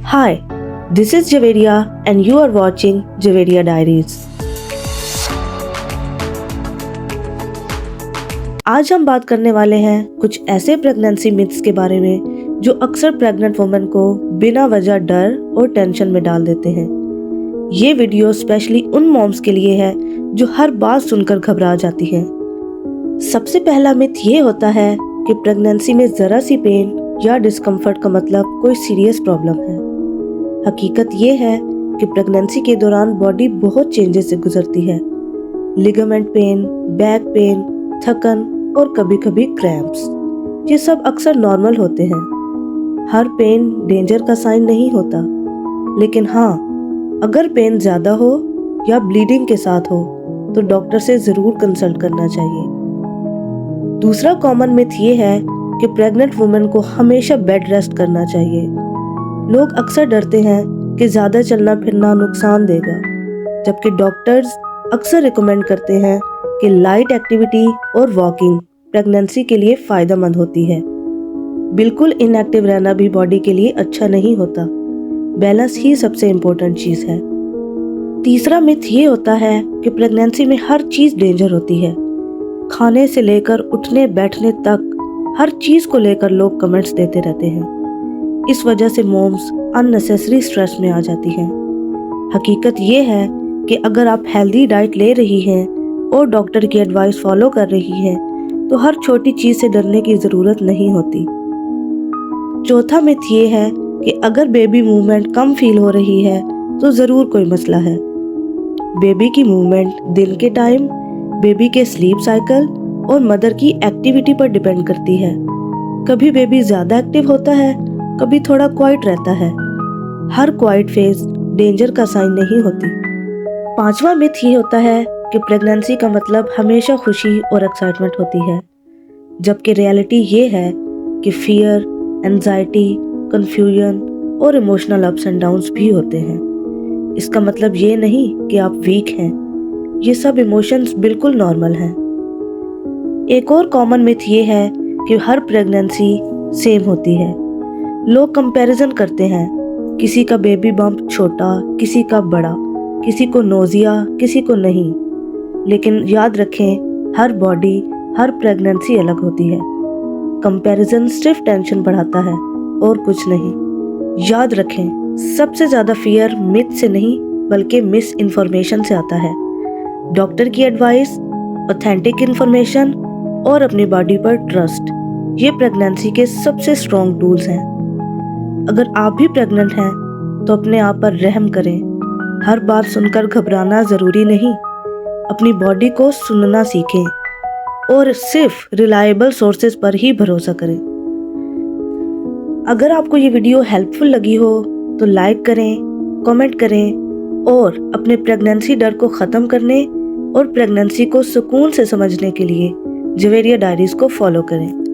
Hi, this is Javeria and you are watching Javeria Diaries. आज हम बात करने वाले हैं कुछ ऐसे प्रेगनेंसी मिथ्स के बारे में जो अक्सर प्रेग्नेंट वुमेन को बिना वजह डर और टेंशन में डाल देते हैं। ये वीडियो स्पेशली उन मॉम्स के लिए है जो हर बात सुनकर घबरा जाती हैं। सबसे पहला मिथ ये होता है कि प्रेगनेंसी में जरा सी पेन या डिस्कम्फर्ट का मतलब कोई सीरियस प्रॉब्लम है। हकीकत ये है कि प्रेगनेंसी के दौरान बॉडी बहुत चेंजेस से गुजरती है। लिगामेंट पेन, बैक पेन, थकन और कभी कभी क्रैम्प्स, ये सब अक्सर नॉर्मल होते हैं। हर पेन डेंजर का साइन नहीं होता, लेकिन हाँ, अगर पेन ज़्यादा हो या ब्लीडिंग के साथ हो तो डॉक्टर से ज़रूर कंसल्ट करना चाहिए। दूसरा कॉमन मिथ ये है कि प्रेग्नेंट वुमेन को हमेशा बेड रेस्ट करना चाहिए। लोग अक्सर डरते हैं कि ज़्यादा चलना फिरना नुकसान देगा, जबकि डॉक्टर्स अक्सर रिकमेंड करते हैं कि लाइट एक्टिविटी और वॉकिंग प्रेगनेंसी के लिए फ़ायदेमंद होती है। बिल्कुल इनएक्टिव रहना भी बॉडी के लिए अच्छा नहीं होता। बैलेंस ही सबसे इम्पोर्टेंट चीज़ है। तीसरा मिथ ये होता है कि प्रेगनेंसी में हर चीज़ डेंजर होती है। खाने से लेकर उठने बैठने तक हर चीज़ को लेकर लोग कमेंट्स देते रहते हैं। इस वजह से मॉम्स अननेसेसरी स्ट्रेस में आ जाती हैं। हकीकत ये है कि अगर आप हेल्दी डाइट ले रही हैं और डॉक्टर की एडवाइस फॉलो कर रही हैं तो हर छोटी चीज़ से डरने की ज़रूरत नहीं होती। चौथा मिथ ये है कि अगर बेबी मूवमेंट कम फील हो रही है तो ज़रूर कोई मसला है। बेबी की मूवमेंट दिन के टाइम, बेबी के स्लीप साइकिल और मदर की एक्टिविटी पर डिपेंड करती है। कभी बेबी ज़्यादा एक्टिव होता है, कभी थोड़ा क्वाइट रहता है। हर क्वाइट फेज डेंजर का साइन नहीं होती। पांचवा मिथ ये होता है कि प्रेगनेंसी का मतलब हमेशा खुशी और एक्साइटमेंट होती है, जबकि रियलिटी ये है कि फियर, एंजाइटी, कंफ्यूजन और इमोशनल अप्स एंड डाउन्स भी होते हैं। इसका मतलब ये नहीं कि आप वीक हैं, ये सब इमोशंस बिल्कुल नॉर्मल हैं। एक और कॉमन मिथ ये है कि हर प्रेगनेंसी सेम होती है। लोग कंपैरिजन करते हैं, किसी का बेबी बम्प छोटा, किसी का बड़ा, किसी को नोजिया, किसी को नहीं। लेकिन याद रखें, हर बॉडी, हर प्रेगनेंसी अलग होती है। कंपैरिजन सिर्फ टेंशन बढ़ाता है और कुछ नहीं। याद रखें, सबसे ज़्यादा फियर मिथ से नहीं बल्कि मिस इन्फॉर्मेशन से आता है। डॉक्टर की एडवाइस, ऑथेंटिक इन्फॉर्मेशन और अपनी बॉडी पर ट्रस्ट, ये प्रेगनेंसी के सबसे स्ट्रॉन्ग टूल्स हैं। अगर आप भी प्रेग्नेंट हैं तो अपने आप पर रहम करें। हर बात सुनकर घबराना ज़रूरी नहीं। अपनी बॉडी को सुनना सीखें और सिर्फ रिलायबल सोर्सेज पर ही भरोसा करें। अगर आपको ये वीडियो हेल्पफुल लगी हो तो लाइक करें, कमेंट करें और अपने प्रेगनेंसी डर को ख़त्म करने और प्रेगनेंसी को सुकून से समझने के लिए जवेरिया डायरीज को फॉलो करें।